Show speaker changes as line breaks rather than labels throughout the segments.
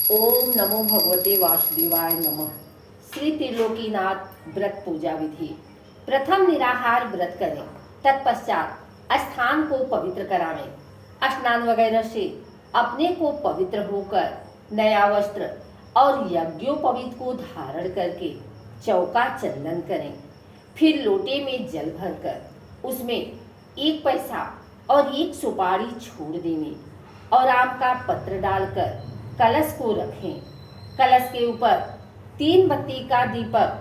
ओम नमो भगवते वासुदेवाय नमः। श्री त्रिलोकीनाथ व्रत पूजा विधि। प्रथम निराहार व्रत करें, तत्पश्चात स्थान को पवित्र करावें। स्नान वगैरह से अपने को पवित्र होकर नया वस्त्र और यज्ञोपवीत को धारण करके चौका चंदन करें। फिर लोटे में जल भरकर उसमें 1 पैसा और 1 सुपारी छोड़ देंगे और आम का पत्र डालकर कलश को रखें। कलश के ऊपर 3 बत्ती का दीपक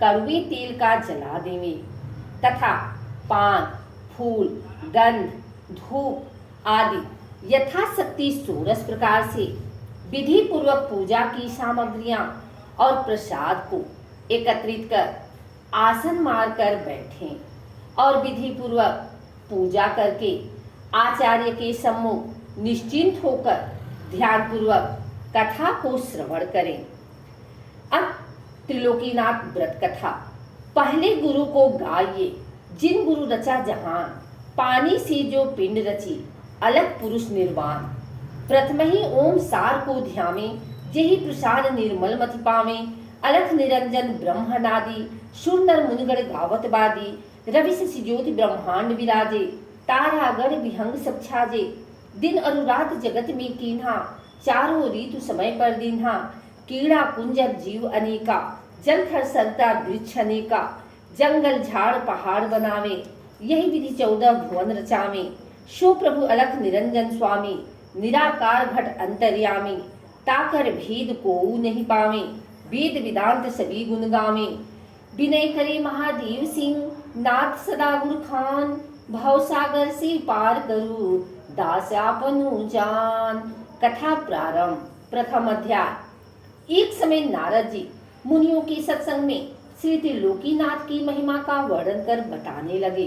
कड़वे तेल का जला देंगे तथा पान, फूल, गंध, धूप आदि यथाशक्ति 16 प्रकार से विधि पूर्वक पूजा की सामग्रियां और प्रसाद को एकत्रित कर आसन मारकर बैठें और विधि पूर्वक पूजा करके आचार्य के सम्मुख निश्चिंत होकर ध्यान पूर्वक कथा को श्रवण करें। अब त्रिलोकीनाथ व्रत कथा। पहले गुरु को गाइए, जिन गुरु रचा जहान, पानी से जो पिंड रची, अलग पुरुष निर्वाण। प्रथम ही ओम सार को ध्यावे, जेहि प्रसाद निर्मल मति पावे। अलख निरंजन ब्रह्मनादि, सुर नर मुनिगण गावत बादी। रवि शशि ज्योति ब्रह्मांड विराजे, तारागण विहंग सब छाजे। दिन अरु रात जगत में कीन्हा, चारों ऋतु समय पर दीन्हा। कीड़ा कुंजर जीव अनेका, जल थर सरता वृक्ष अनेका। जंगल झाड़ पहाड़ बनावे, यही विधि 14 भुवन रचावे। शो प्रभु अलख निरंजन स्वामी, निराकार घट अंतर्यामी। ताकर भेद को नहीं पावे, वेद वेदांत सभी गुण गावे। विनय करे महादेव सिंह, नाथ सदा गुर खान। भव सागर से पार करू, दास आपनु जान। कथा प्रारंभ। प्रथम अध्याय। एक समय नारद जी मुनियों के सत्संग में श्री त्रिलोकीनाथ की महिमा का वर्णन कर बताने लगे।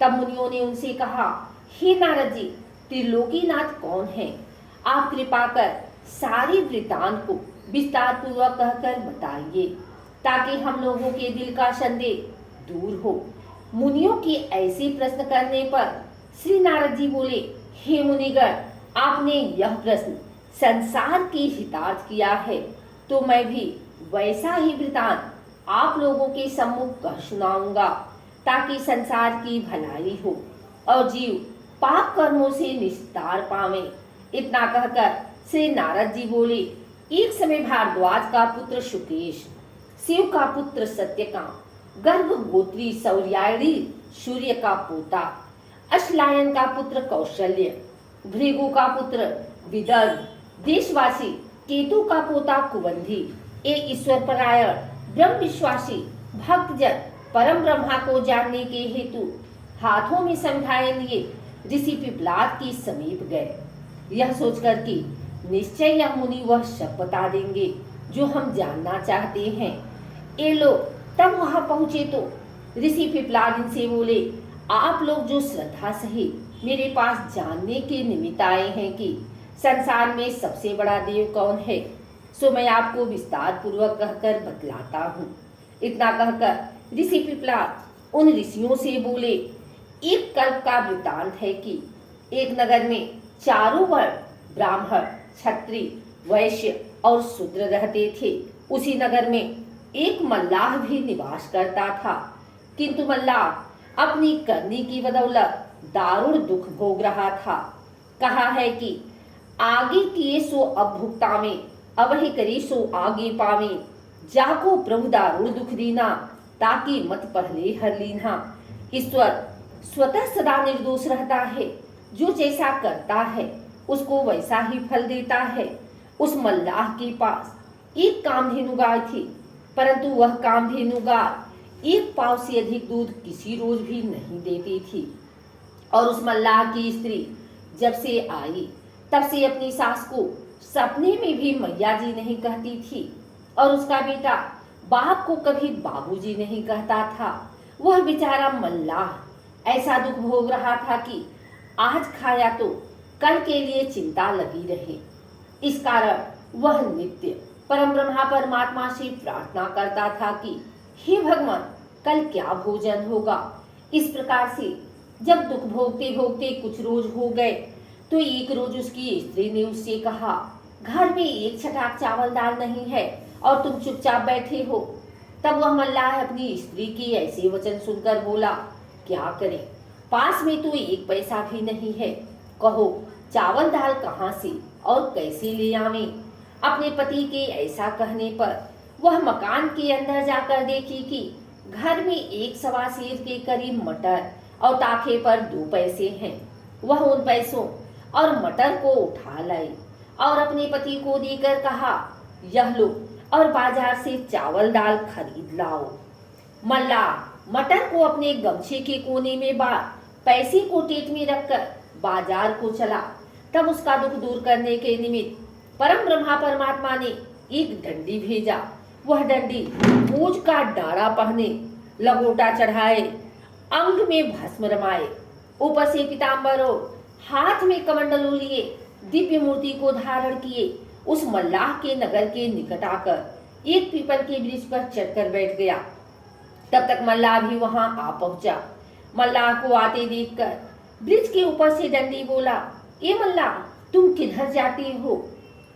तब मुनियों ने उनसे कहा, हे नारद जी, त्रिलोकीनाथ कौन है? आप कृपा कर सारी वृत्तांत को विस्तार पूर्वक कहकर बताइए, ताकि हम लोगों के दिल का संदेह दूर हो। मुनियों के ऐसे प्रश्न करने पर श्री नारद जी बोले, हे मुनिगण, आपने यह प्रश्न संसार के हितार्थ किया है, तो मैं भी वैसा ही वृतांत आप लोगों के सम्मुख कह सुनाऊंगा, ताकि संसार की भलाई हो और जीव पाप कर्मों से निस्तार पावे। इतना कहकर श्री नारद जी बोले, एक समय भारद्वाज का पुत्र शुकेश, शिव का पुत्र सत्यकाम, गर्भ गोत्री सौर्यायणी सूर्य का पोता, अश्लायन का पुत्र कौशल्य, भृगु का पुत्र विदर्भ, देशवासी केतु का पोता कुबंधी, एक ईश्वर परायण ब्रह्म विश्वासी भक्तजन परम ब्रह्मा को जानने के हेतु हाथों में समझाए लिए ऋषि पिपलाद के समीप गए। यह सोचकर कि निश्चय यह मुनि वह सब बता देंगे जो हम जानना चाहते हैं। ये लोग तब वहां पहुंचे तो ऋषि पिपलाद इनसे बोले, आप लोग जो श्रद्धा सहित मेरे पास जानने के निमित्त आए हैं कि संसार में सबसे बड़ा देव कौन है, सो मैं आपको विस्तार पूर्वक कहकर बतलाता हूँ। इतना कहकर ऋषि पिपलाद उन ऋषियों से बोले, एक कल्प का वृत्तांत है कि एक नगर में चारों वर्ण ब्राह्मण, क्षत्रिय, वैश्य और शूद्र रहते थे। उसी नगर में एक मल्लाह भी निवास करता था, किंतु मल्लाह अपनी करनी की बदौलत दारुण दुख भोग रहा था। कहा है कि आगे किए सो अब भुगतावे, अब ही करे सो आगे पावे। जाको प्रभु दारुण दुख दीना, ताकि मत पहले हर लीना। ईश्वर स्वतः सदा निर्दोष रहता है, जो जैसा करता है उसको वैसा ही फल देता है। उस मल्लाह के पास एक कामधेनु गाय थी, परंतु वह कामधेनु गाय 1 पाव से अधिक दूध किसी रोज भी नहीं देती थी। और उस मल्लाह की स्त्री जब से आई तब से अपनी सास को सपने में भी मैया जी नहीं कहती थी, और उसका बेटा बाप को कभी बाबूजी नहीं कहता था। वह बेचारा मल्लाह ऐसा दुख भोग रहा था कि आज खाया तो कल के लिए चिंता लगी रहे। इस कारण वह नित्य परम ब्रह्मा परमात्मा से प्रार्थना करता था कि हे भगवान, कल क्या भोजन होगा। इस प्रकार से जब दुख भोगते भोगते कुछ रोज हो गए तो एक रोज उसकी स्त्री ने उससे कहा, घर में एक छटाक चावल दाल नहीं है और तुम चुपचाप बैठे हो। तब वह मल्लाह अपनी स्त्री की ऐसे वचन सुनकर बोला, क्या करें, पास में तो एक पैसा भी नहीं है। कहो चावल दाल कहाँ से और कैसे ले आवें। अपने पति के ऐसा कहने पर वह मकान के अंदर जाकर देखी कि घर में एक सवा सेर के करीब मटर और ताखे पर 2 पैसे हैं। वह उन पैसों और मटर को उठा लाई और अपने पति को देकर कहा, यह लो और बाजार से चावल दाल खरीद लाओ। मल्लाह मटर को अपने गमछे के कोने में बांध पैसे को टेट में रखकर बाजार को चला। तब उसका दुख दूर करने के निमित्त परम ब्रह्मा परमात्मा ने एक डंडी भेजा। वह डंडी मूंछ का डारा पहने, लंगोटा चढ़ाए, अंग में भस्म रमाए, ऊपर से पीताम्बर और हाथ में कमंडलू लिए दिव्य मूर्ति को धारण किए उस मल्लाह के नगर के निकट आकर एक पीपल के वृक्ष पर चढ़कर बैठ गया। तब तक मल्लाह भी वहां आ पहुंचा। मल्लाह को आते देखकर वृक्ष के ऊपर से डंडी बोला, ए मल्लाह, तुम किधर जाते हो।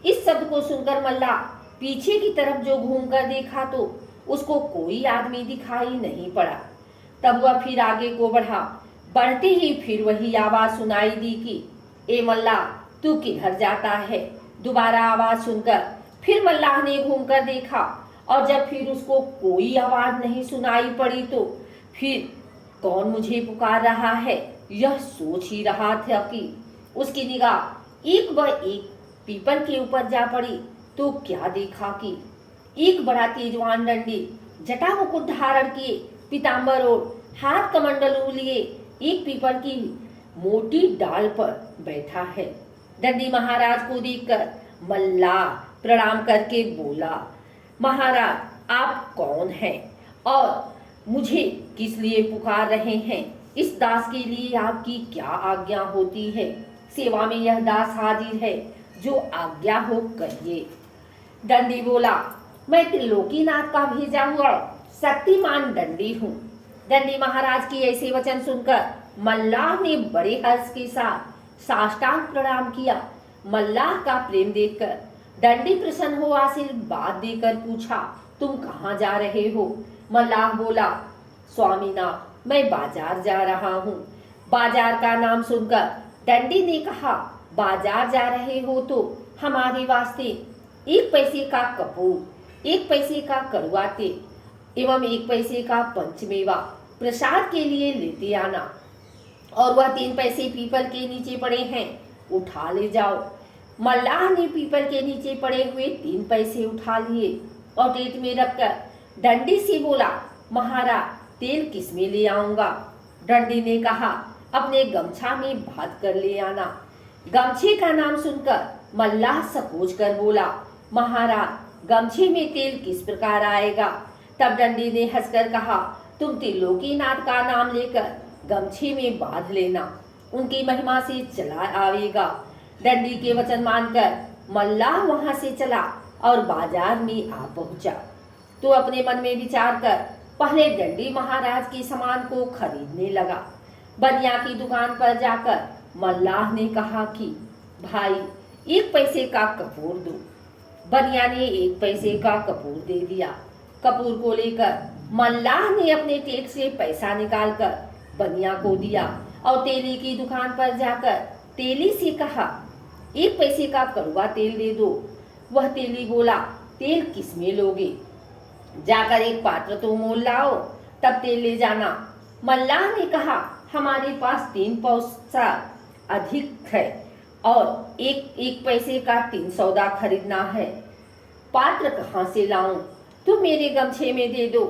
इस शब्द को सुनकर मल्लाह पीछे की तरफ जो घूमकर देखा तो उसको कोई आदमी दिखाई नहीं पड़ा। तब वह फिर आगे को बढ़ा। बढ़ते ही फिर वही आवाज सुनाई दी कि ए मल्लाह, तू किधर जाता है। दोबारा आवाज सुनकर फिर मल्लाह ने घूमकर देखा और जब फिर उसको कोई आवाज नहीं सुनाई पड़ी तो फिर कौन मुझे पुकार रहा है यह सोच ही रहा था कि उसकी निगाह एक व एक पीपल के ऊपर जा पड़ी तो क्या देखा कि एक बड़ा तेजवान डंडी जटा मुकुट धारण किए, पीताम्बर और हाथ कमंडलू लिए एक पीपल की मोटी डाल पर बैठा है। डंडी महाराज को देखकर मल्लाह प्रणाम करके बोला, महाराज आप कौन हैं और मुझे किस लिए पुकार रहे हैं। इस दास के लिए आपकी क्या आज्ञा होती है। सेवा में यह दास हाजिर है, जो आज्ञा हो कहिए। डंडी बोला, मैं त्रिलोकीनाथ का भेजा हुआ शक्तिमान डंडी हूँ। डंडी महाराज की ऐसे वचन सुनकर मल्लाह ने बड़े हर्ष के साथ साष्टांग प्रणाम किया। मल्लाह का प्रेम देखकर डंडी प्रसन्न हो आशीर्वाद देकर पूछा, तुम कहाँ जा रहे हो। मल्लाह बोला, स्वामीनाथ, मैं बाजार जा रहा हूँ। बाजार का नाम सुनकर डंडी ने कहा, बाजार जा रहे हो तो हमारे वास्ते 1 पैसे का कपूर, 1 पैसे का कड़वा तेल एवं 1 पैसे का पंचमेवा प्रसाद के लिए लेते आना और वह 3 पैसे पीपल के नीचे पड़े हैं, उठा ले जाओ। मल्लाह ने पीपल के नीचे पड़े हुए 3 पैसे उठा लिए और टेट में रखकर डंडी से बोला, महाराज तेल किस में ले आऊंगा। डंडी ने कहा, अपने गमछा में बांध कर ले आना। गमछे का नाम सुनकर मल्लाह सकोच कर बोला, महाराज गमछे में तेल किस प्रकार आएगा। तब डंडी ने हंसकर कहा, तुम त्रिलोकीनाथ का नाम लेकर गमछे में बांध लेना, उनकी महिमा से चला आवेगा। डंडी के वचन मानकर मल्लाह वहां से चला और बाजार में आ पहुंचा। तो अपने मन में विचार कर पहले डंडी महाराज के सामान को खरीदने लगा। बनिया की दुकान पर जाकर मल्लाह ने कहा कि भाई 1 पैसे का कपूर दो। बनिया ने 1 पैसे का कपूर दे दिया। कपूर को लेकर मल्लाह ने अपने टेट से पैसा निकालकर बनिया को दिया और तेली की दुकान पर जाकर तेली से कहा, 1 पैसे का कड़वा तेल दे दो। वह तेली बोला, तेल किस में लोगे, जाकर एक पात्र तो मोल लाओ, तब तेल ले जाना। मल्लाह ने कहा, हमारे पास 3 पैसा अधिक है और एक पैसे का 3 सौदा खरीदना है। पात्र कहाँ से लाऊं, तुम मेरे गमछे में दे दो।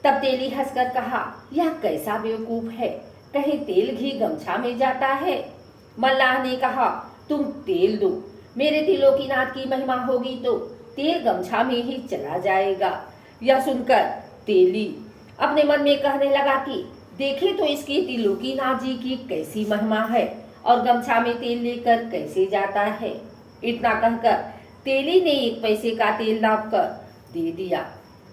तब तेली हंसकर कहा, यह कैसा बेवकूफ है, कहीं तेल घी गमछा में जाता है। मल्लाह ने कहा, तुम तेल दो, मेरे त्रिलोकीनाथ की महिमा होगी तो तेल गमछा में ही चला जाएगा। यह सुनकर तेली अपने मन में कहने लगा कि देखे तो इसकी त्रिलोकीनाथ जी की कैसी महिमा है और गमछा में तेल लेकर कैसे जाता है। इतना कहकर तेली ने 1 पैसे का तेल नाप कर दे दिया।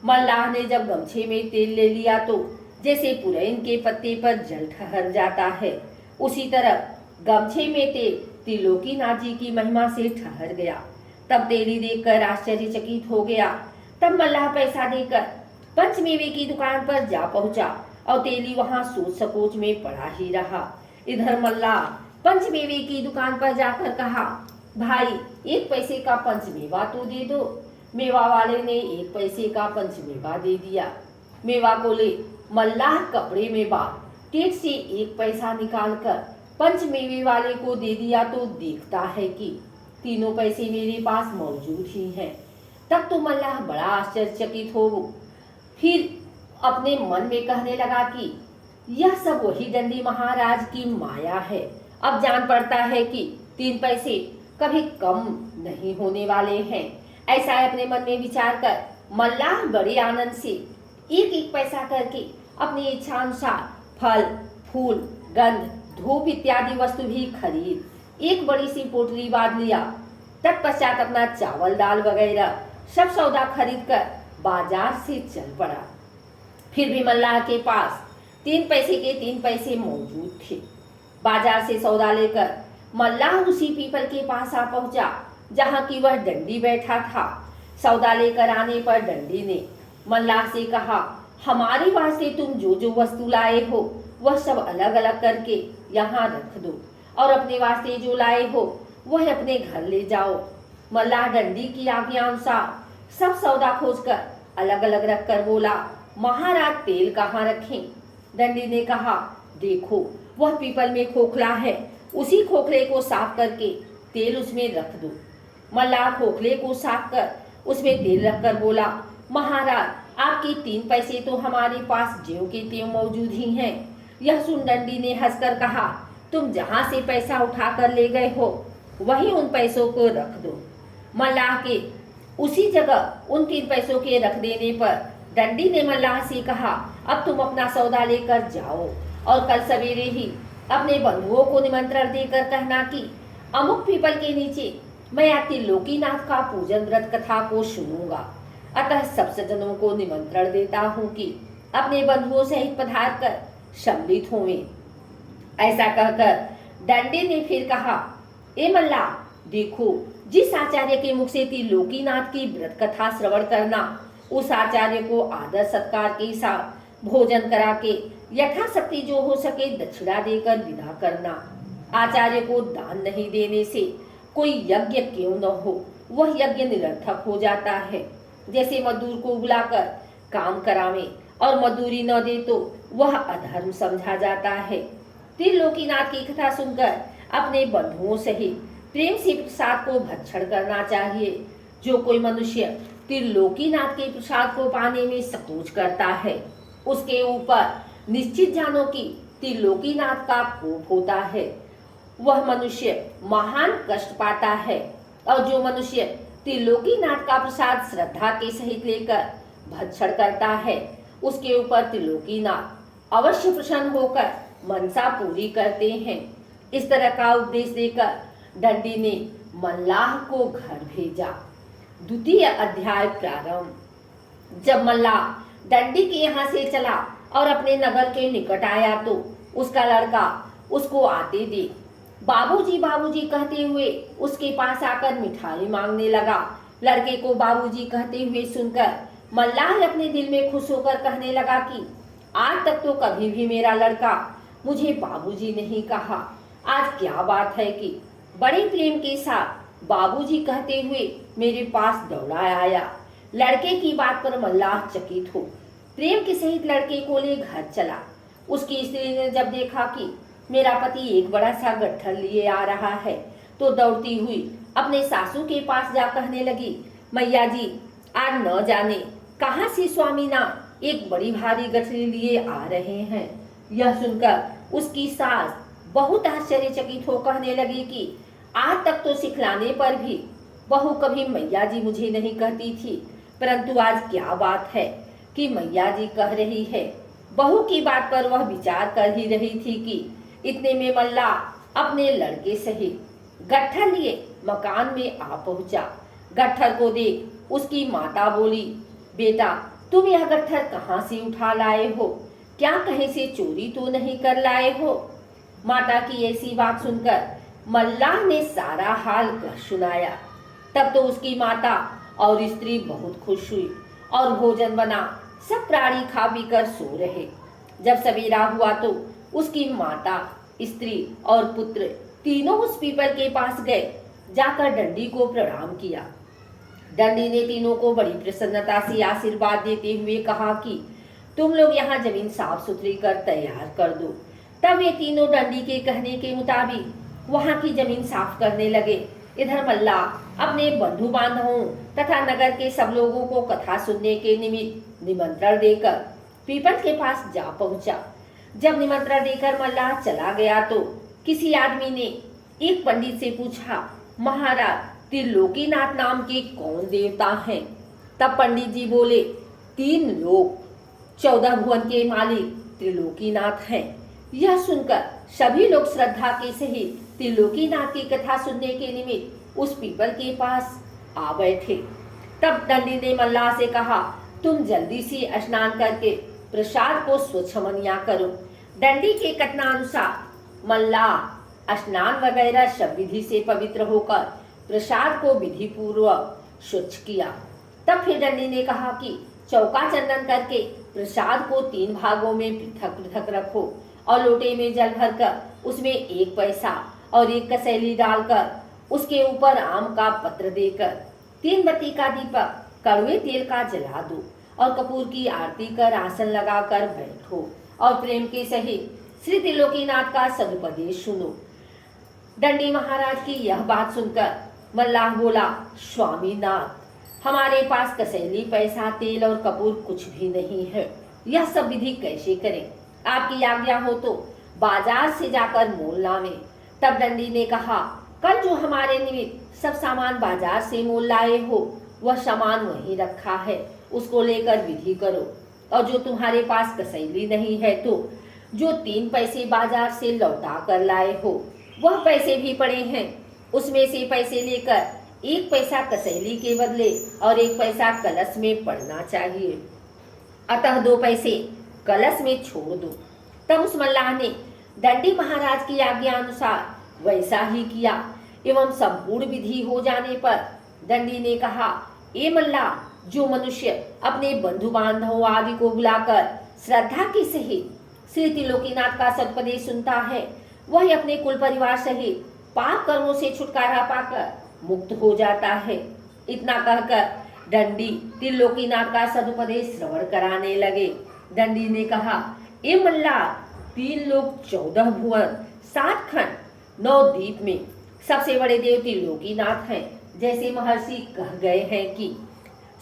मल्लाह ने जब गमछे में तेल ले लिया तो जैसे पुरैन के पत्ते पर जल ठहर जाता है, उसी तरह गमछे में तेल त्रिलोकीनाथ जी की महिमा से ठहर गया। तब तेली देखकर आश्चर्यचकित हो गया। तब मल्लाह पैसा देकर पंचमेवे की दुकान पर जा पहुंचा और तेली वहां सोच सकोच में पड़ा ही रहा। इधर मल्लाह पंचमेवे की दुकान पर जाकर कहा, भाई 1 पैसे का पंचमेवा तो दे दो। मेवा वाले ने 1 पैसे का पंचमेवा दे दिया। मेवा को ले मल्लाह कपड़े में बांध टेट से 1 पैसा निकालकर पंचमेवे वाले को दे दिया तो देखता है कि तीनों पैसे मेरे पास मौजूद ही हैं। तब तो मल्लाह बड़ा आश्चर्यचकित हो फिर अपने मन में कहने लगा कि यह सब वही दंडी महाराज की माया है। अब जान पड़ता है कि 3 पैसे कभी कम नहीं होने वाले हैं। ऐसा अपने मन में विचार कर मल्लाह बड़े आनंद से 1-1 पैसा करके अपनी इच्छा अनुसार फल, फूल, गंध, धूप इत्यादि वस्तु भी खरीद एक बड़ी सी पोटली बांध लिया। तत्पश्चात अपना चावल, दाल वगैरह सब सौदा खरीद कर बाजार से चल पड़ा। फिर भी मल्लाह के पास 3 पैसे के 3 पैसे मौजूद थे। बाजार से सौदा लेकर मल्लाह उसी पीपल के पास आ पहुंचा जहां की वह डंडी बैठा था। सौदा लेकर आने पर डंडी ने मल्लाह से कहा, हमारे वास्ते तुम जो जो वस्तु लाए हो वह सब अलग अलग करके यहाँ रख दो और अपने वास्ते जो लाए हो वह अपने घर ले जाओ। मल्लाह डंडी की आज्ञा अनुसार सब सौदा खोजकर अलग अलग रख कर बोला, महाराज तेल कहाँ रखें? डंडी ने कहा, देखो वह पीपल में खोखला है, उसी खोखले को साफ करके तेल उसमें रख दो। मल्लाह खोखले को साफ कर उसमें तेल रखकर बोला, महाराज आपके 3 पैसे तो हमारे पास ज्यों के त्यों मौजूद ही हैं। यह सुन डंडी ने हंसकर कहा, तुम जहां से पैसा उठा कर ले गए हो वहीं उन पैसों को रख दो। मल्लाह के उसी जगह उन 3 पैसों के रख देने पर डंडी ने मल्लाह से कहा, अब तुम अपना सौदा लेकर जाओ और कल सवेरे ही अपने बंधुओं को निमंत्रण देकर कहना कि अमुक पीपल के नीचे मैं आज त्रिलोकीनाथ का पूजन व्रत कथा को सुनूंगा। अतः सब सज्जनों को निमंत्रण देता हूँ कि अपने बंधुओं सहित पधार कर सम्मिलित होवें। ऐसा कहकर डंडी ने फिर कहा, ए मल्लाह, देखो जिस आचार्य के मुख से त्रिलोकीनाथ की व्रत कथा श्रवण करना, उस आचार्य को आदर सत्कार के साथ भोजन करा के यथाशक्ति जो हो सके दक्षिणा देकर विदा करना। आचार्य को दान नहीं देने से कोई यज्ञ क्यों न हो, वह यज्ञ निरर्थक हो जाता है। जैसे मजदूर को बुलाकर काम करावे और मजदूरी न दे तो वह अधर्म समझा जाता है। त्रिलोकीनाथ की कथा सुनकर अपने बंधुओं सहित प्रेम से प्रसाद को भक्षण करना चाहिए। जो कोई मनुष्य त्रिलोकीनाथ के प्रसाद को पाने में संकोच करता है, उसके ऊपर निश्चित जानो कि त्रिलोकीनाथ का कोप होता है। वह मनुष्य महान कष्ट पाता है। और जो मनुष्य त्रिलोकीनाथ का प्रसाद श्रद्धा के सहित लेकर भक्षण करता है, उसके ऊपर त्रिलोकीनाथ अवश्य प्रसन्न होकर मनसा पूरी करते हैं। इस तरह का उपदेश देकर डंडी ने मल्लाह को घर भेजा। द्वितीय अध्याय प्रारंभ। जब मल्लाह डंडी के यहाँ से चला और अपने नगर के निकट आया तो उसका लड़का उसको आते देख बाबूजी बाबूजी कहते हुए उसके पास आकर मिठाई मांगने लगा। लड़के को बाबूजी कहते हुए सुनकर मल्लाह अपने दिल में खुश होकर कहने लगा कि आज तक तो कभी भी मेरा लड़का मुझे बाबूजी नहीं कहा। आज क्या बात है कि बड़े प्रेम के साथ बाबूजी कहते हुए मेरे पास दौड़ा आया। लड़के की बात पर मल्लाह चकित हो प्रेम के सहित लड़के को ले घर चला। उसकी स्त्री ने जब देखा कि मेरा पति एक बड़ा सा गट्ठर लिए आ रहा है तो दौड़ती हुई अपने सासू के पास जा कहने लगी, मैया जी आज न जाने कहां से स्वामी ना एक बड़ी भारी गठरी लिए आ रहे हैं। यह सुनकर उसकी सास बहुत आश्चर्यचकित हो कहने लगी कि आज तक तो सिखलाने पर भी बहू कभी मैया जी मुझे नहीं कहती थी, परंतु आज क्या बात है कि मैया जी कह रही है। बहू की बात पर वह विचार कर ही रही थी कि इतने में मल्लाह अपने लड़के सहित गट्ठर लिए मकान में आ पहुंचा। गट्ठर को देख उसकी माता बोली, बेटा तुम यह गट्ठर कहाँ से उठा लाए हो? क्या कहीं से चोरी तो नहीं कर लाए हो? माता की ऐसी बात सुनकर मल्लाह ने सारा हाल कह सुनाया। तब तो उसकी माता और स्त्री बहुत खुश हुई और भोजन बना, सब प्राणी खा पी कर सो रहे। जब सवेरा हुआ तो उसकी माता, स्त्री और पुत्र तीनों उस पीपल के पास गए, जाकर डंडी को प्रणाम किया। डंडी ने तीनों को बड़ी प्रसन्नता से आशीर्वाद देते हुए कहा कि तुम लोग यहाँ जमीन साफ सुथरी कर तैयार कर दो। तब ये तीनों डंडी के कहने के मुताबिक वहाँ की जमीन साफ करने लगे। इधर मल्ला अपने बंधु बांधवों तथा नगर के सब लोगों को कथा सुनने के निमित्त निमंत्रण देकर पीपल के पास जा पहुंचा। जब निमंत्रण देकर मल्ला चला गया तो किसी आदमी ने एक पंडित से पूछा, महाराज त्रिलोकीनाथ नाम के कौन देवता हैं? तब पंडित जी बोले, 3 लोक 14 भुवन के मालिक त्रिलोकीनाथ हैं। यह सुनकर सभी लोग श्रद्धा के सहित त्रिलोकीनाथ की कथा सुनने के निमित्त उस पीपल के पास आ बैठे। तब डंडी ने मल्लाह से कहा, तुम जल्दी से स्नान करके प्रसाद को स्वच्छ मनिया करो। डंडी के कथनानुसार मल्लाह स्नान वगैरह सब विधि से पवित्र होकर प्रसाद को विधि पूर्वक स्वच्छ किया। तब फिर डंडी ने कहा कि चौका चंदन करके प्रसाद को 3 भागों में पृथक पृथक रखो और लोटे में जल भरकर उसमें 1 पैसा और 1 कसैली डालकर उसके ऊपर आम का पत्र देकर 3 बत्ती का दीपक कड़वे तेल का जला दो और कपूर की आरती कर आसन लगाकर बैठो और प्रेम के सहित श्री त्रिलोकीनाथ का सदुपदेश सुनो। डंडी महाराज की यह बात सुनकर मल्लाह बोला, स्वामीनाथ हमारे पास कसैली पैसा तेल और कपूर कुछ भी नहीं है, यह सब विधि कैसे करें? आपकी आज्ञा हो तो बाजार से जाकर मोल लावें। तब डंडी ने कहा, कल जो हमारे निमित्त सब सामान बाजार से मोल लाए हो वह सामान वहीं रखा है, उसको लेकर विधि करो। और जो तुम्हारे पास कसैली नहीं है तो जो 3 पैसे बाजार से लौटा कर लाए हो वह पैसे भी पड़े हैं, उसमें से पैसे लेकर 1 पैसा कसैली के बदले और 1 पैसा कलश में पड़ना चाहिए, अतः 2 पैसे कलश में छोड़ दो। तब उस मल्लाह ने डंडी महाराज की आज्ञा अनुसार वैसा ही किया एवं संपूर्ण विधि हो जाने पर डंडी ने कहा, ए मल्लाह, जो मनुष्य अपने बंधु बांधवों आदि को बुलाकर श्रद्धा के सहित श्री त्रिलोकीनाथ का सदुपदेश सुनता है वही अपने कुल परिवार सहित पाप कर्मों से छुटकारा पाकर मुक्त हो जाता है। इतना कहकर डंडी त्रिलोकीनाथ का सदुपदेश श्रवण कराने लगे। डंडी ने कहा, ए मल्लाह, 3 लोक 14 भुवन 7 खंड 9 द्वीप में सबसे बड़े देव त्रिलोकीनाथ हैं। जैसे महर्षि कह गए हैं कि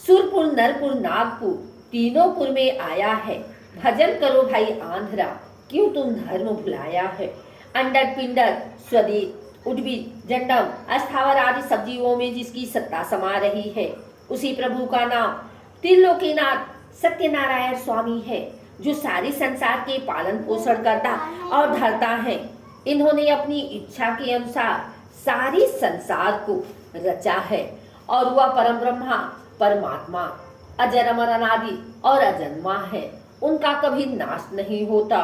सुरपुर, नरपुर, नागपुर तीनों पुर में आया है, भजन करो भाई आंध्रा, क्यों तुम धर्म भुलाया है। अंडर पिंडर स्वदेश उद्भिद जंडम अस्थावर आदि सब्जीवों में जिसकी सत्ता समा रही है उसी प्रभु का नाम त्रिलोकीनाथ सत्यनारायण स्वामी है, जो सारे संसार के पालन पोषण करता और धरता है। इन्होंने अपनी इच्छा के अनुसार सारे संसार को रचा है और वह परम ब्रह्मा परमात्मा अजर अमर अनादि और अजन्मा है। उनका कभी नाश नहीं होता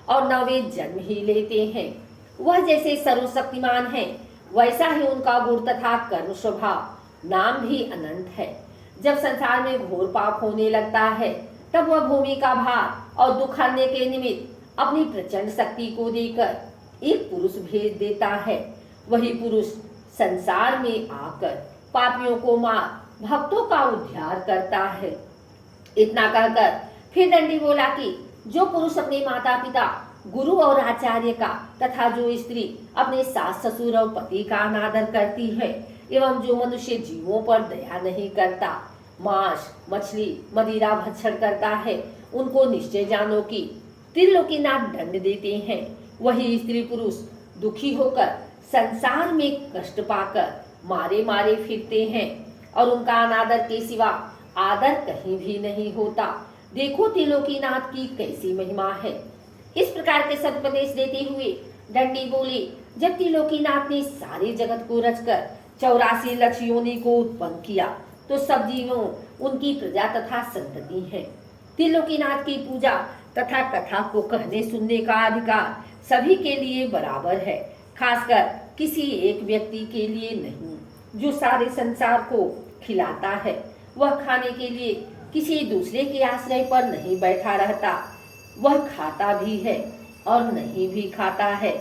और न वे जन्म ही लेते हैं। वह जैसे सर्वशक्तिमान है वैसा ही उनका गुण तथा कर्म स्वभाव नाम भी अनंत है। जब संसार में घोर पाप होने लगता है तब वह भूमि का भार और दुख हरने के निमित्त अपनी प्रचंड शक्ति को देकर एक पुरुष भेज देता है। वही पुरुष संसार में आकर पापियों को मार भक्तों का उद्धार करता है। इतना कहकर फिर डंडी बोला कि जो पुरुष अपने माता पिता, गुरु और आचार्य का तथा जो स्त्री अपने सास ससुर और पति का अनादर करती है एवं जो मनुष्य जीवों पर दया नहीं करता, मांस मछली मदिरा भक्षण करता है, उनको निश्चय जानो कि त्रिलोकीनाथ दंड देते हैं। वही स्त्री पुरुष दुखी होकर संसार में कष्ट पाकर मारे मारे फिरते हैं और उनका अनादर के सिवा आदर कहीं भी नहीं होता। देखो त्रिलोकीनाथ की कैसी महिमा है। इस प्रकार के सदुपदेश देते हुए डंडी बोले, जब त्रिलोकीनाथ ने सारे जगत को रचकर 84 लक्ष योनि को उत्पन्न किया तो सब जीवों उनकी प्रजा तथा संतति है। त्रिलोकीनाथ की पूजा तथा कथा को कहने सुनने का अधिकार सभी के लिए बराबर है, खासकर किसी एक व्यक्ति के लिए नहीं। जो सारे संसार को खिलाता है, वह खाने के लिए किसी दूसरे के आश्रय पर नहीं बैठा रहता, वह खाता भी है और नहीं भी खाता है।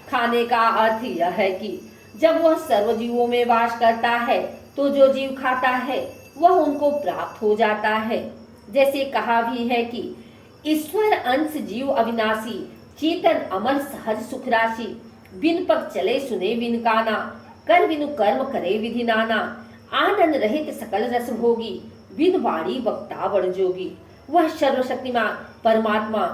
खाने का अर्थ यह है कि जब वह सर्वजीवों में वास करता है तो जो जीव खाता है वह उनको प्राप्त हो जाता है। जैसे कहा भी है कि ईश्वर अंश जीव अविनाशी, चेतन अमर सहज सुख राशि, बिन पग चले सुने बिन काना, कर बिनु कर्म करे विधि नाना, आनंद रहित सकल रस भोगी, बिन वाणी वक्ता बड़ जोगी। वह सर्वशक्तिमान परमात्मा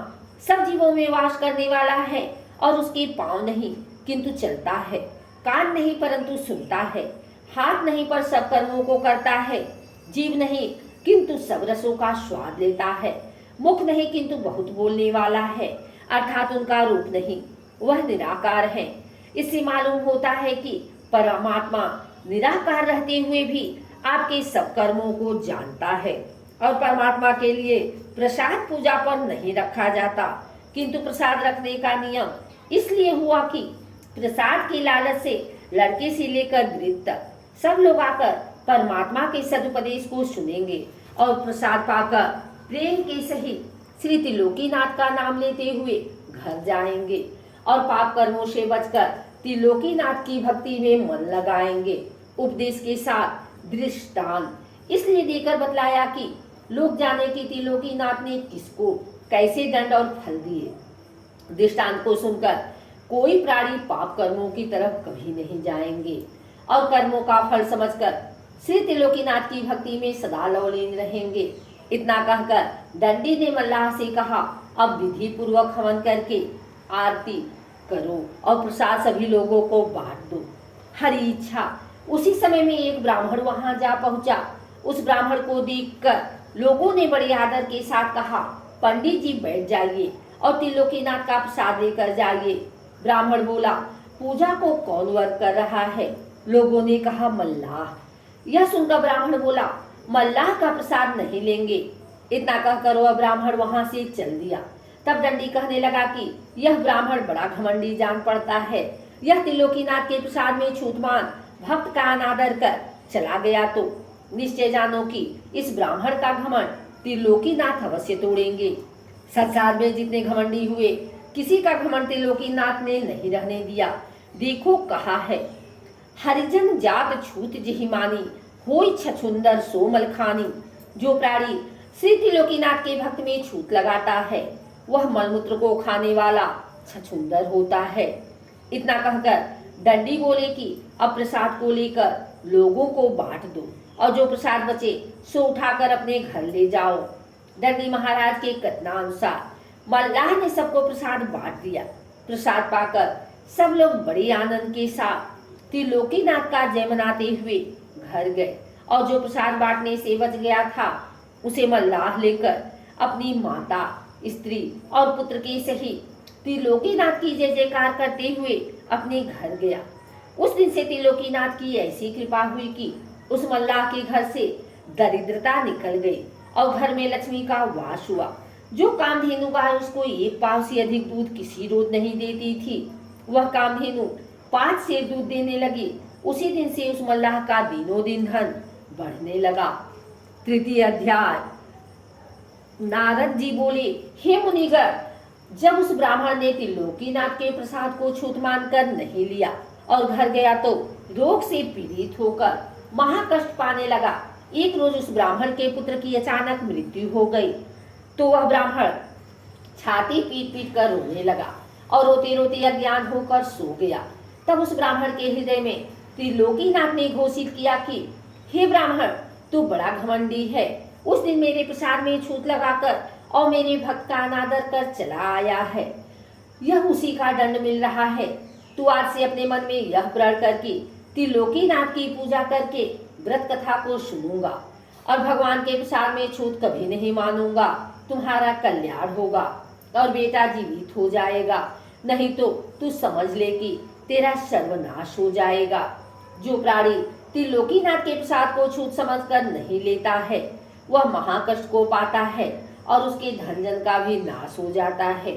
सब जीवों में वास करने वाला है और उसके पांव नहीं किंतु चलता है, कान नहीं परंतु सुनता है, हाथ नहीं पर सब कर्मों को करता है, जीव नहीं किंतु सब रसों का स्वाद लेता है, मुख नहीं किंतु बहुत बोलने वाला है, अर्थात उनका रूप नहीं, वह निराकार है। इससे मालूम होता है कि परमात्मा निराकार रहते हुए भी आपके सब कर्मों को जानता है। और परमात्मा के लिए प्रसाद पूजा पर नहीं रखा जाता, किंतु प्रसाद रखने का नियम इसलिए हुआ कि प्रसाद के लालच से लड़के से लेकर वृद्ध तक सब लोग आकर परमात्मा के सदुपदेश को सुनेंगे और प्रसाद पाकर प्रेम के सहित श्री त्रिलोकीनाथ का नाम लेते हुए घर जाएंगे और पाप कर्मों से बचकर त्रिलोकीनाथ की भक्ति में मन लगाएंगे। उपदेश के साथ दृष्टांत इसलिए देकर बतलाया कि लोग जाने कि त्रिलोकीनाथ ने किसको कैसे दंड और फल दिए। दृष्टांत को सुनकर कोई प्राणी पाप कर्मों की तरफ कभी नहीं जाएंगे और कर्मों का फल समझकर श्री त्रिलोकीनाथ की भक्ति में सदा लवलीन रहेंगे। इतना कहकर दंडी ने मल्लाह से कहा, अब विधि पूर्वक हवन करके आरती करो और प्रसाद सभी लोगों को बांट दो। हरी इच्छा। उसी समय में एक ब्राह्मण वहां जा पहुंचा। उस ब्राह्मण को देखकर लोगों ने बड़े आदर के साथ कहा, पंडित जी बैठ जाइए और त्रिलोकीनाथ का प्रसाद लेकर जाइए। ब्राह्मण बोला, पूजा को कौन वर्ग कर रहा है? लोगों ने कहा, मल्लाह। यह सुनकर ब्राह्मण बोला, मल्लाह का प्रसाद नहीं लेंगे। इतना कहकर वह ब्राह्मण वहां से चल दिया। तब दंडी कहने लगा कि यह ब्राह्मण बड़ा घमंडी जान पड़ता है। यह त्रिलोकीनाथ के प्रसाद में छूतमान भक्त का अनादर कर चला गया तो निश्चय जानो कि इस ब्राह्मण का घमंड त्रिलोकीनाथ अवश्य तोड़ेंगे। संसार में जितने घमंडी हुए, किसी का घमंड त्रिलोकीनाथ ने नहीं रहने दिया। देखो कहा है, हरिजन जात छूत जिहि मानी, होई छछुंदर सोमल खानी। जो प्राणी श्री त्रिलोकीनाथ के भक्त में छूत लगाता है वह मलमूत्र को खाने वाला छछुंदर होता है। इतना कहकर दंडी बोले कि अब प्रसाद को लेकर लोगों को बांट दो और जो प्रसाद बचे सो उठाकर अपने घर ले जाओ। दंडी महाराज के कथनानुसार मल्लाह ने सबको प्रसाद बांट दिया। प्रसाद पाकर सब लोग बड़े आनंद के साथ त्रिलोकीनाथ का जय मनाते हुए घर गए और जो प्रसाद बांटने से बच गया था उसे मल्लाह लेकर अपनी माता, स्त्री और पुत्र के सहित त्रिलोकीनाथ की जय जयकार करते हुए अपने घर गया। उस दिन से त्रिलोकीनाथ की ऐसी कृपा हुई कि उस मल्लाह के घर से दरिद्रता निकल गई और घर में लक्ष्मी का वास हुआ। जो कामधेनु गाय उसको एक पाव से अधिक दूध किसी रोज नहीं देती थी, वह कामधेनु 5 सेर दूध देने लगी। उसी दिन से उस मल्लाह का दिनों दिन धन बढ़ने लगा। तृतीय अध्याय। नारद जी बोले, हे मुनिगर, जब उस ब्राह्मण ने त्रिलोकीनाथ के प्रसाद को छूत मानकर नहीं लिया और घर गया तो रोग से पीड़ित होकर महाकष्ट पाने लगा। एक रोज उस ब्राह्मण के पुत्र की अचानक मृत्यु हो गई तो वह ब्राह्मण छाती पीट पीट कर रोने लगा और रोते रोते अज्ञान होकर सो गया। तब उस ब्राह्मण के हृदय में त्रिलोकीनाथ ने घोषित किया कि हे ब्राह्मण, तू बड़ा घमंडी है। उस दिन मेरे प्रसाद में छूत लगाकर और मेरे भक्त का अनादर कर चला आया है, यह उसी का दंड मिल रहा है। तू आज से अपने मन में यह प्रण कर कि त्रिलोकीनाथ की पूजा करके व्रत कथा को सुनूंगा और भगवान के प्रसाद में छूत कभी नहीं मानूंगा। तुम्हारा कल्याण होगा और बेटा जीवित हो जाएगा, नहीं तो तू समझ ले कि तेरा सर्वनाश हो जाएगा। जो प्राणी त्रिलोकीनाथ के प्रसाद को छूत समझकर नहीं लेता है वह महाकष्ट को पाता है और उसके धन जन का भी नाश हो जाता है।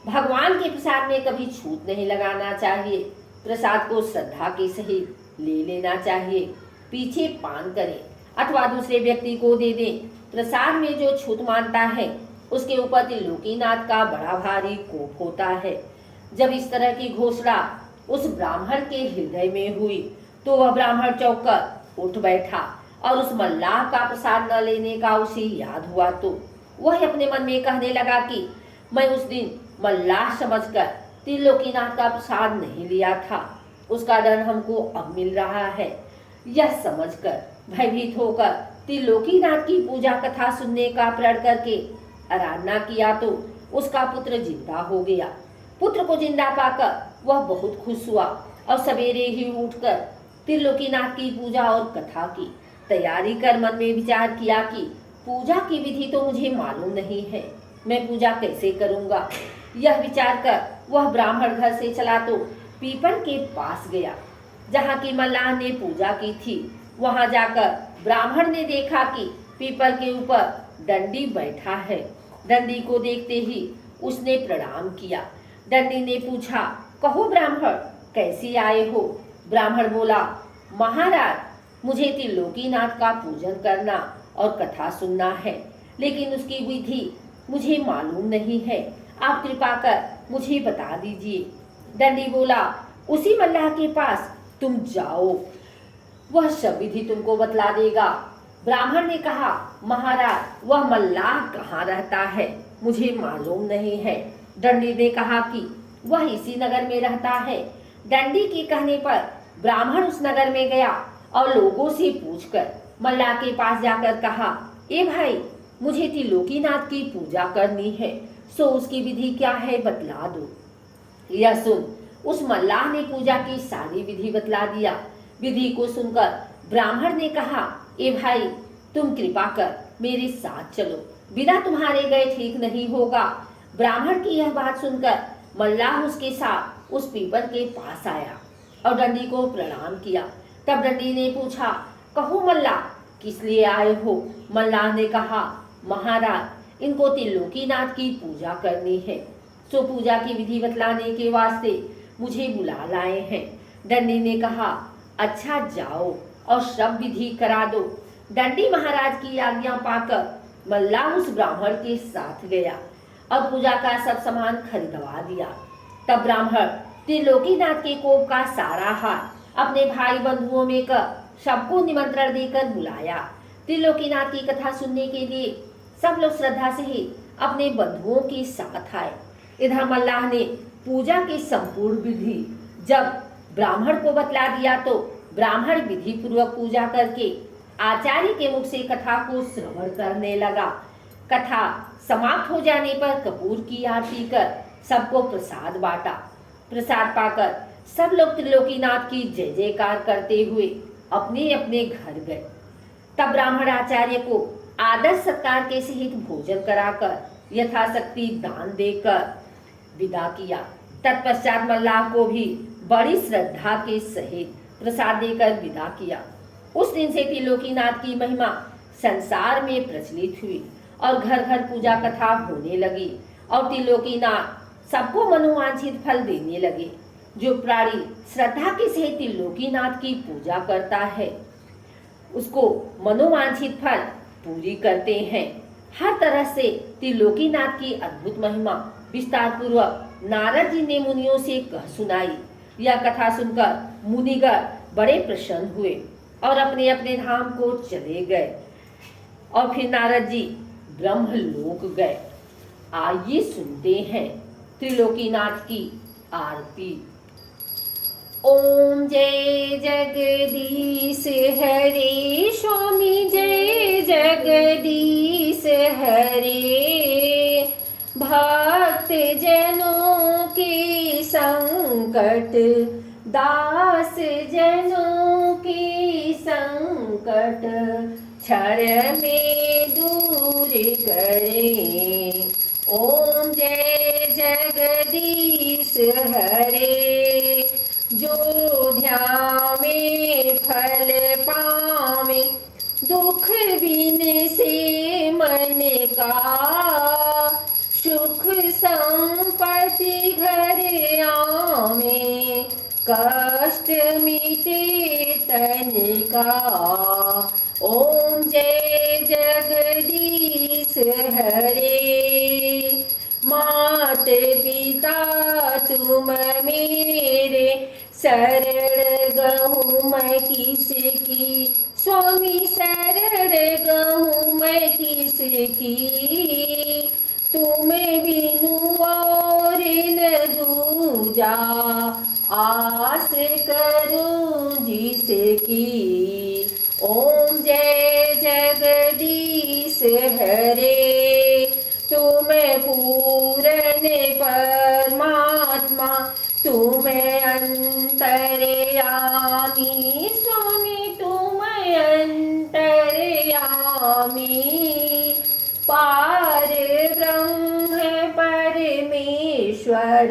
भगवान के प्रसाद में कभी छूत नहीं लगाना चाहिए। प्रसाद को श्रद्धा के सहित ले लेना चाहिए, पीछे पान करें अथवा दूसरे व्यक्ति को दे दें। प्रसाद में जो छूत मानता है उसके ऊपर त्रिलोकीनाथ का बड़ा भारी कोप होता है। जब इस तरह की घोषणा उस ब्राह्मण के हृदय में हुई तो वह ब्राह्मण चौंक कर उठ बैठा और उस मल्लाह का प्रसाद न लेने का उसे याद हुआ तो वह अपने मन में कहने लगा कि मैं उस दिन मल्लाह समझकर त्रिलोकीनाथ का प्रसाद नहीं लिया था, उसका दंड हमको अब मिल रहा है। यह समझकर भयभीत होकर त्रिलोकीनाथ की पूजा कथा सुनने का प्रण करके आराधना किया तो उसका पुत्र जिंदा हो गया। पुत्र को जिंदा पाकर वह बहुत खुश हुआ और सवेरे ही उठकर त्रिलोकीनाथ की पूजा और कथा की तैयारी कर मन में विचार किया कि पूजा की विधि तो मुझे मालूम नहीं है, मैं पूजा कैसे करूंगा। यह विचार कर वह ब्राह्मण घर से चला तो पीपल के पास गया जहाँ की मल्लाह ने पूजा की थी। वहां जाकर ब्राह्मण ने देखा कि पीपल के ऊपर दंडी बैठा है। दंडी को देखते ही उसने प्रणाम किया। दंडी ने पूछा, कहो ब्राह्मण, कैसे आए हो। ब्राह्मण बोला, महाराज, मुझे त्रिलोकीनाथ का पूजन करना और कथा सुनना है, लेकिन उसकी विधि मुझे मालूम नहीं है, आप कृपा कर मुझे बता दीजिए। दंडी बोला, उसी मल्लाह के पास तुम जाओ, वह सब विधि तुमको बतला देगा। ब्राह्मण ने कहा, महाराज, वह मल्लाह कहाँ रहता है, मुझे मालूम नहीं है। दंडी ने कहा कि वह इसी नगर में रहता है। दंडी के कहने पर ब्राह्मण उस नगर में गया और लोगों से पूछकर मल्लाह के पास जाकर कहा, ए भाई, मुझे त्रिलोकीनाथ की पूजा करनी है, सो उसकी विधि क्या है बतला दो। यह सुन उस मल्लाह ने पूजा की सारी विधि बतला दिया। विधि को सुनकर ब्राह्मण ने कहा, ए भाई, तुम कृपा कर मेरे साथ चलो, बिना तुम्हारे गए ठीक नहीं होगा। ब्राह्मण की यह बात सुनकर मल्लाह उसके साथ उस पीपल के पास आया और दंडी को प्रणाम किया। तब दंडी ने पूछा, कहो मल्लाह, किस लिए आए हो। मल्लाह ने कहा, महाराज, इनको त्रिलोकीनाथ की पूजा करनी है, सो पूजा की विधि बतलाने के वास्ते मुझे बुला लाए हैं। दंडी ने कहा, अच्छा, जाओ और सब विधि करा दो। दंडी महाराज की आज्ञा पाकर मल्लाह उस ब्राह्मण के साथ गया और पूजा का सब सामान खरीदवा दिया। तब ब्राह्मण त्रिलोकीनाथ के कोप का सारा हार अपने भाई बंधुओं में कर सबको निमंत्रण देकर बुलाया। त्रिलोकीनाथ की कथा सुनने के लिए सब लोग श्रद्धा से ही अपने बंधुओं के साथ आए। इधर मल्लाह ने पूजा की संपूर्ण विधि जब ब्राह्मण को बतला दिया तो ब्राह्मण विधि पूर्वक पूजा करके आचार्य के मुख से कथा को श्रवण करने लगा। कथा समाप्त हो जाने पर कपूर की आरती कर सबको प्रसाद बांटा। प्रसाद पाकर सब लोग त्रिलोकीनाथ की जय जयकार करते हुए अपने अपने घर गए। तब ब्राह्मण आचार्य को आदर सत्कार के सहित भोजन कराकर यथाशक्ति दान देकर विदा किया। तत्पश्चात मल्लाह को भी बड़ी श्रद्धा के सहित प्रसाद देकर विदा किया। उस दिन से त्रिलोकीनाथ की महिमा संसार में प्रचलित हुई और घर घर पूजा कथा होने लगी और त्रिलोकीनाथ सबको मनोवांछित फल देने लगे। जो प्राणी श्रद्धा के सहित त्रिलोकीनाथ की पूजा करता है उसको मनोवांछित फल पूरी करते हैं। हर तरह से त्रिलोकीनाथ की अद्भुत महिमा विस्तार पूर्वक नारद जी ने मुनियों से कह सुनाई। यह कथा सुनकर मुनिगण बड़े प्रसन्न हुए और अपने अपने धाम को चले गए और फिर नारद जी ब्रह्मलोक गए। आइए सुनते हैं त्रिलोकीनाथ की आरती। ओम जय जगदीश हरे, स्वामी जय जगदीश हरे। भक्त जनों के संकट, दास जनों के संकट क्षण में दूर करे। ओम जय जगदीश हरे, जो ध्यावे फल पावे, दुख बिन से मन का, सुख संपत्ति घर आवे, कष्ट मिटे तन का। ओम जय जगदीश हरे। मात पिता तुम मेरे, शरण गहूँ मैं किसकी। स्वामी शरण गहूँ मैं किसकी। तुम्हें बिनु और न दूजा, आस करूं जिसकी। ओम जय जगदीश हरे। तुम्हें पूर्ण परमात्मा, तुम्हें अंतर्यामी। स्वामी तुम्हें अंतर्यामी। पार ब्रह्म परमेश्वर,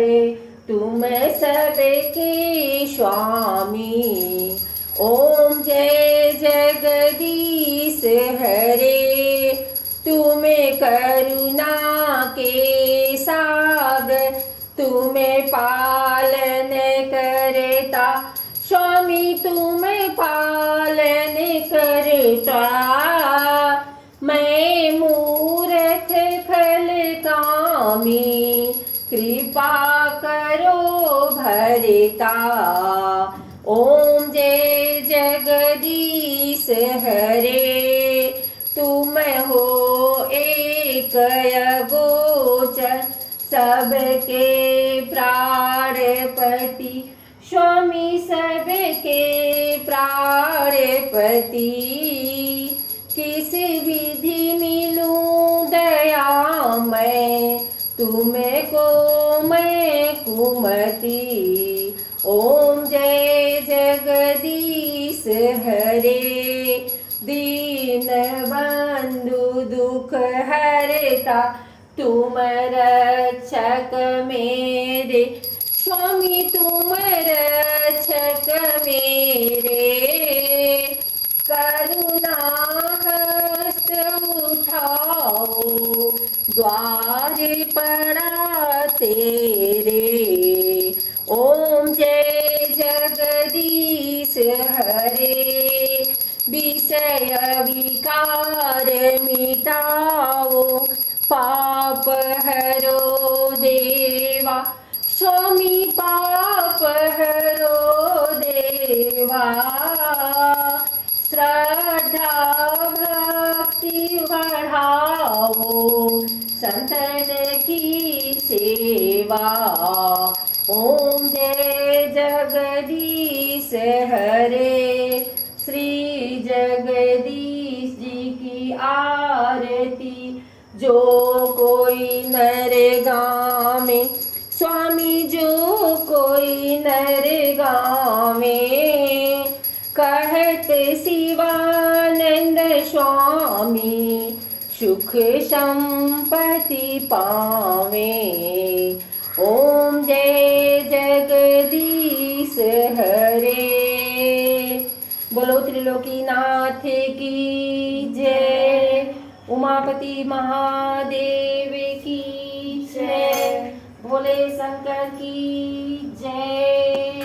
तुम सबके स्वामी। ओम जय जगदीश हरे। तुम्हें करुणा के सागर, तुम्हें पालन करता। स्वामी तुम्हें पालन करता। मैं मूर्ख खल कामी, कृपा करो भरता। ओम जय जगदीश हरे। तुम हो एक अगोचर, सबके प्राणपति। स्वामी सबके प्राणपति। किस विधि मिलूं दया मैं, तुमको मैं कुमति। ओम जय जगदीश हरे। दीन बंधु दुख हरता, तुम रक्षक मेरे। स्वामी तुम रक्षक मेरे। करुणा हस्त उठाओ, द्वार पड़ा तेरे। ओम जय जगदीश हरे। विषय विकार मिटाओ, पाप हरो देवा। स्वामी पाप हरो देवा। श्रद्धा भक्ति बढ़ाओ, संतन की सेवा। ओम जय जगदीश हरे। श्री जगदीश जी की आरती जो कोई नर गावे। स्वामी जो कोई नर गावे, कहत शिवानंद स्वामी, सुख संपत्ति पावे। ओम जय जगदीश हरे। बोलो त्रिलोकीनाथ की जय। उमापति महादेव की जय। भोले शंकर की जय।